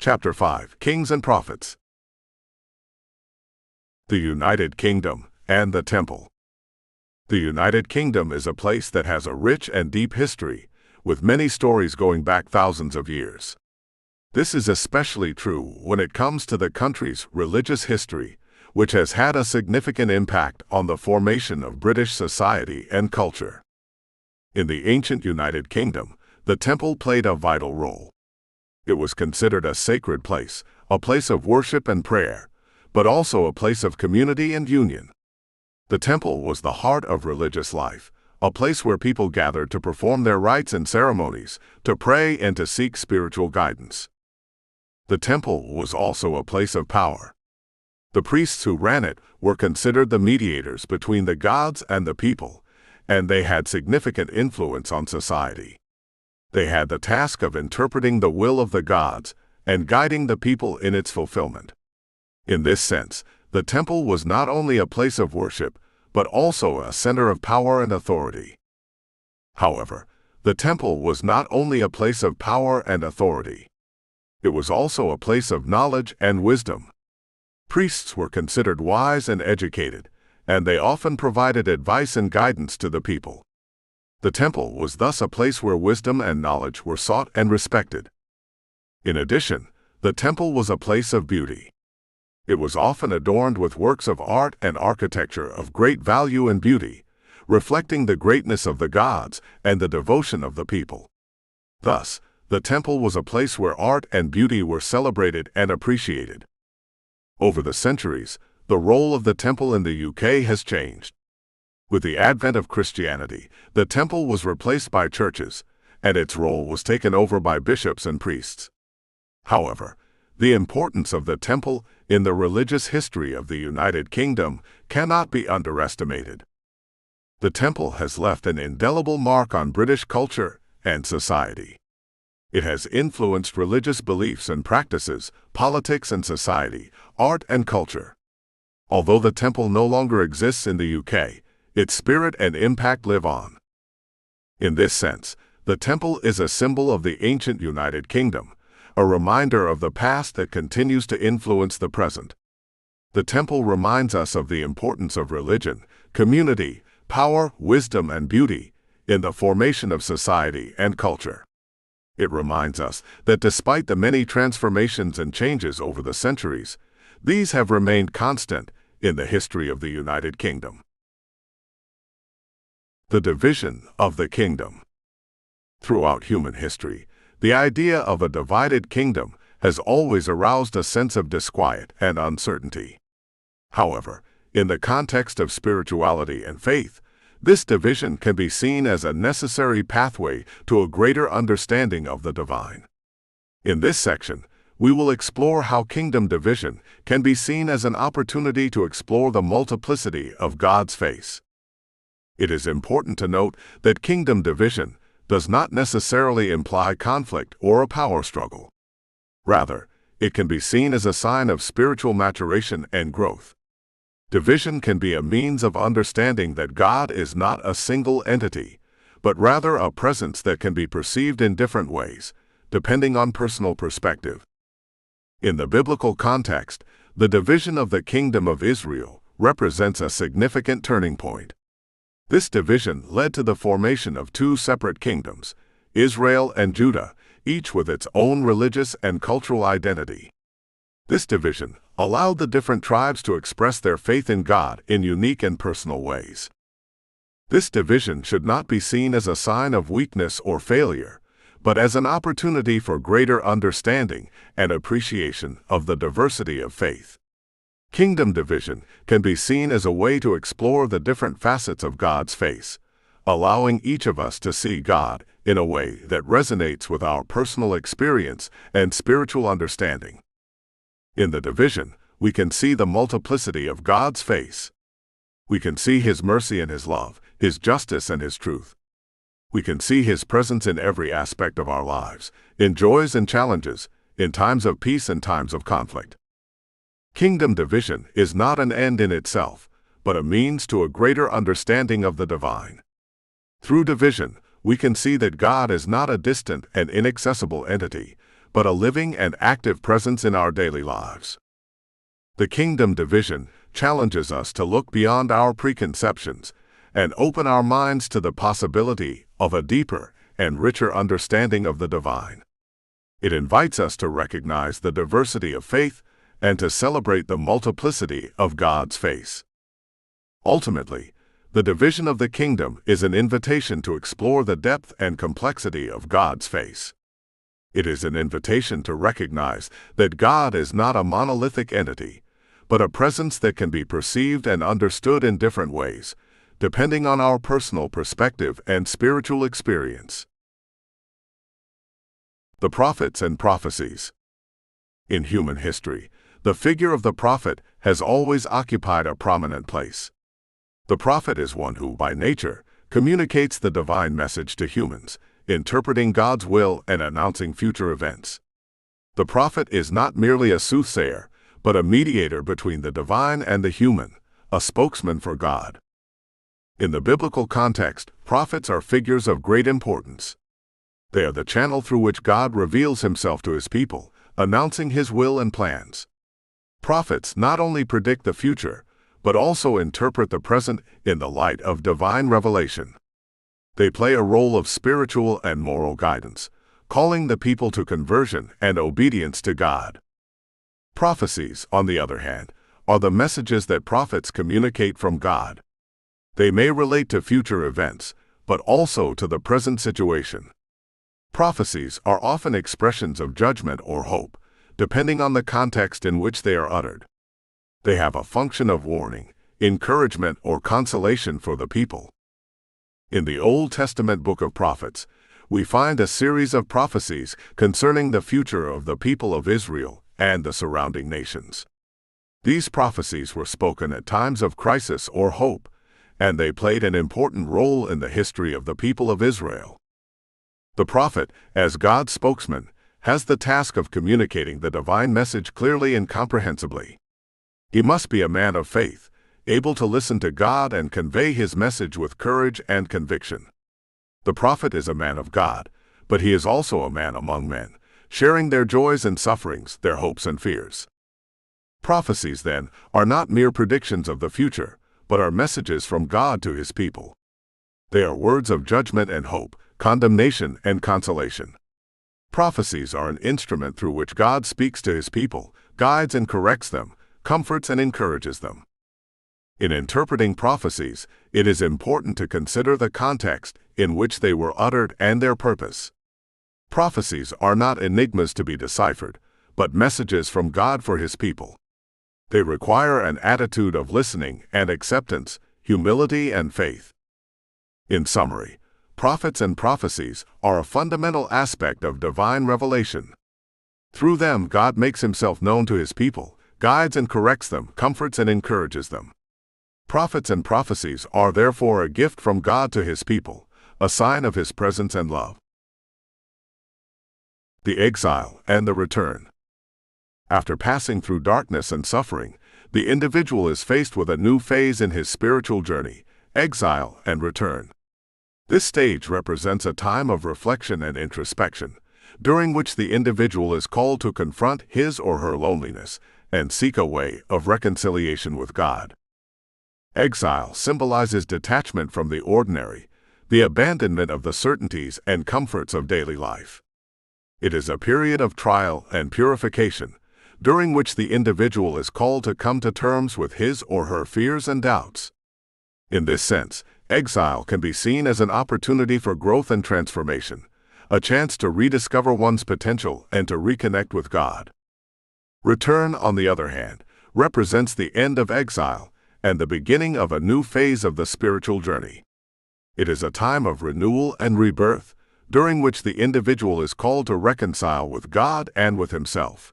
Chapter 5, Kings and Prophets. The United Kingdom and the Temple. The United Kingdom is a place that has a rich and deep history, with many stories going back thousands of years. This is especially true when it comes to the country's religious history, which has had a significant impact on the formation of British society and culture. In the ancient United Kingdom, the temple played a vital role. It was considered a sacred place, a place of worship and prayer, but also a place of community and union. The temple was the heart of religious life, a place where people gathered to perform their rites and ceremonies, to pray and to seek spiritual guidance. The temple was also a place of power. The priests who ran it were considered the mediators between the gods and the people, and they had significant influence on society. They had the task of interpreting the will of the gods and guiding the people in its fulfillment. In this sense, the temple was not only a place of worship, but also a center of power and authority. However, the temple was not only a place of power and authority. It was also a place of knowledge and wisdom. Priests were considered wise and educated, and they often provided advice and guidance to the people. The temple was thus a place where wisdom and knowledge were sought and respected. In addition, the temple was a place of beauty. It was often adorned with works of art and architecture of great value and beauty, reflecting the greatness of the gods and the devotion of the people. Thus, the temple was a place where art and beauty were celebrated and appreciated. Over the centuries, the role of the temple in the UK has changed. With the advent of Christianity, the temple was replaced by churches, and its role was taken over by bishops and priests. However, the importance of the temple in the religious history of the United Kingdom cannot be underestimated. The temple has left an indelible mark on British culture and society. It has influenced religious beliefs and practices, politics and society, art and culture. Although the temple no longer exists in the UK, its spirit and impact live on. In this sense, the temple is a symbol of the ancient United Kingdom, a reminder of the past that continues to influence the present. The temple reminds us of the importance of religion, community, power, wisdom, and beauty in the formation of society and culture. It reminds us that despite the many transformations and changes over the centuries, these have remained constant in the history of the United Kingdom. The division of the kingdom. Throughout human history, the idea of a divided kingdom has always aroused a sense of disquiet and uncertainty. However, in the context of spirituality and faith, this division can be seen as a necessary pathway to a greater understanding of the divine. In this section, we will explore how kingdom division can be seen as an opportunity to explore the multiplicity of God's face. It is important to note that kingdom division does not necessarily imply conflict or a power struggle. Rather, it can be seen as a sign of spiritual maturation and growth. Division can be a means of understanding that God is not a single entity, but rather a presence that can be perceived in different ways, depending on personal perspective. In the biblical context, the division of the kingdom of Israel represents a significant turning point. This division led to the formation of two separate kingdoms, Israel and Judah, each with its own religious and cultural identity. This division allowed the different tribes to express their faith in God in unique and personal ways. This division should not be seen as a sign of weakness or failure, but as an opportunity for greater understanding and appreciation of the diversity of faith. Kingdom division can be seen as a way to explore the different facets of God's face, allowing each of us to see God in a way that resonates with our personal experience and spiritual understanding. In the division, we can see the multiplicity of God's face. We can see His mercy and His love, His justice and His truth. We can see His presence in every aspect of our lives, in joys and challenges, in times of peace and times of conflict. Kingdom division is not an end in itself, but a means to a greater understanding of the divine. Through division, we can see that God is not a distant and inaccessible entity, but a living and active presence in our daily lives. The kingdom division challenges us to look beyond our preconceptions and open our minds to the possibility of a deeper and richer understanding of the divine. It invites us to recognize the diversity of faith and to celebrate the multiplicity of God's face. Ultimately, the division of the kingdom is an invitation to explore the depth and complexity of God's face. It is an invitation to recognize that God is not a monolithic entity, but a presence that can be perceived and understood in different ways, depending on our personal perspective and spiritual experience. The prophets and prophecies. In human history, the figure of the prophet has always occupied a prominent place. The prophet is one who, by nature, communicates the divine message to humans, interpreting God's will and announcing future events. The prophet is not merely a soothsayer, but a mediator between the divine and the human, a spokesman for God. In the biblical context, prophets are figures of great importance. They are the channel through which God reveals himself to his people, announcing his will and plans. Prophets not only predict the future, but also interpret the present in the light of divine revelation. They play a role of spiritual and moral guidance, calling the people to conversion and obedience to God. Prophecies, on the other hand, are the messages that prophets communicate from God. They may relate to future events, but also to the present situation. Prophecies are often expressions of judgment or hope, depending on the context in which they are uttered. They have a function of warning, encouragement, or consolation for the people. In the Old Testament book of prophets, we find a series of prophecies concerning the future of the people of Israel and the surrounding nations. These prophecies were spoken at times of crisis or hope, and they played an important role in the history of the people of Israel. The prophet, as God's spokesman, has the task of communicating the divine message clearly and comprehensibly. He must be a man of faith, able to listen to God and convey his message with courage and conviction. The prophet is a man of God, but he is also a man among men, sharing their joys and sufferings, their hopes and fears. Prophecies, then, are not mere predictions of the future, but are messages from God to his people. They are words of judgment and hope, condemnation and consolation. Prophecies are an instrument through which God speaks to his people, guides and corrects them, comforts and encourages them. In interpreting prophecies, it is important to consider the context in which they were uttered and their purpose. Prophecies are not enigmas to be deciphered, but messages from God for his people. They require an attitude of listening and acceptance, humility and faith. In summary, prophets and prophecies are a fundamental aspect of divine revelation. Through them, God makes himself known to his people, guides and corrects them, comforts and encourages them. Prophets and prophecies are therefore a gift from God to his people, a sign of his presence and love. The exile and the return. After passing through darkness and suffering, the individual is faced with a new phase in his spiritual journey, exile and return. This stage represents a time of reflection and introspection, during which the individual is called to confront his or her loneliness and seek a way of reconciliation with God. Exile symbolizes detachment from the ordinary, the abandonment of the certainties and comforts of daily life. It is a period of trial and purification, during which the individual is called to come to terms with his or her fears and doubts. In this sense, exile can be seen as an opportunity for growth and transformation, a chance to rediscover one's potential and to reconnect with God. Return, on the other hand, represents the end of exile and the beginning of a new phase of the spiritual journey. It is a time of renewal and rebirth, during which the individual is called to reconcile with God and with himself.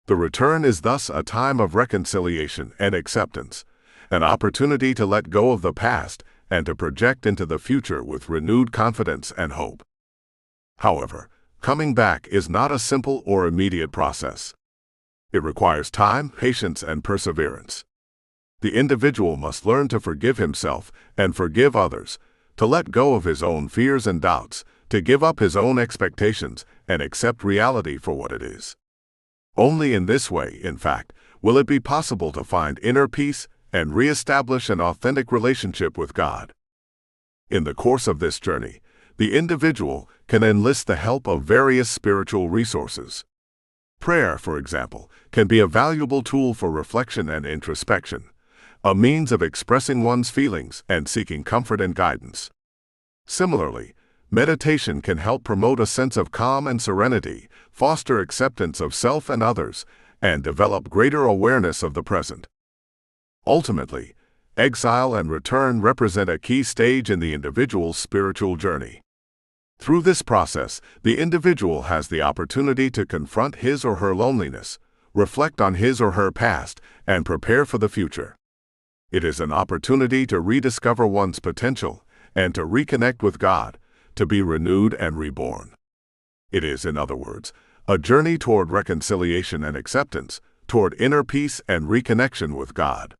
The return is thus a time of reconciliation and acceptance, an opportunity to let go of the past and to project into the future with renewed confidence and hope. However, coming back is not a simple or immediate process. It requires time, patience, and perseverance. The individual must learn to forgive himself and forgive others, to let go of his own fears and doubts, to give up his own expectations and accept reality for what it is. Only in this way, in fact, will it be possible to find inner peace and re-establish an authentic relationship with God. In the course of this journey, the individual can enlist the help of various spiritual resources. Prayer, for example, can be a valuable tool for reflection and introspection, a means of expressing one's feelings and seeking comfort and guidance. Similarly, meditation can help promote a sense of calm and serenity, foster acceptance of self and others, and develop greater awareness of the present. Ultimately, exile and return represent a key stage in the individual's spiritual journey. Through this process, the individual has the opportunity to confront his or her loneliness, reflect on his or her past, and prepare for the future. It is an opportunity to rediscover one's potential and to reconnect with God, to be renewed and reborn. It is, in other words, a journey toward reconciliation and acceptance, toward inner peace and reconnection with God.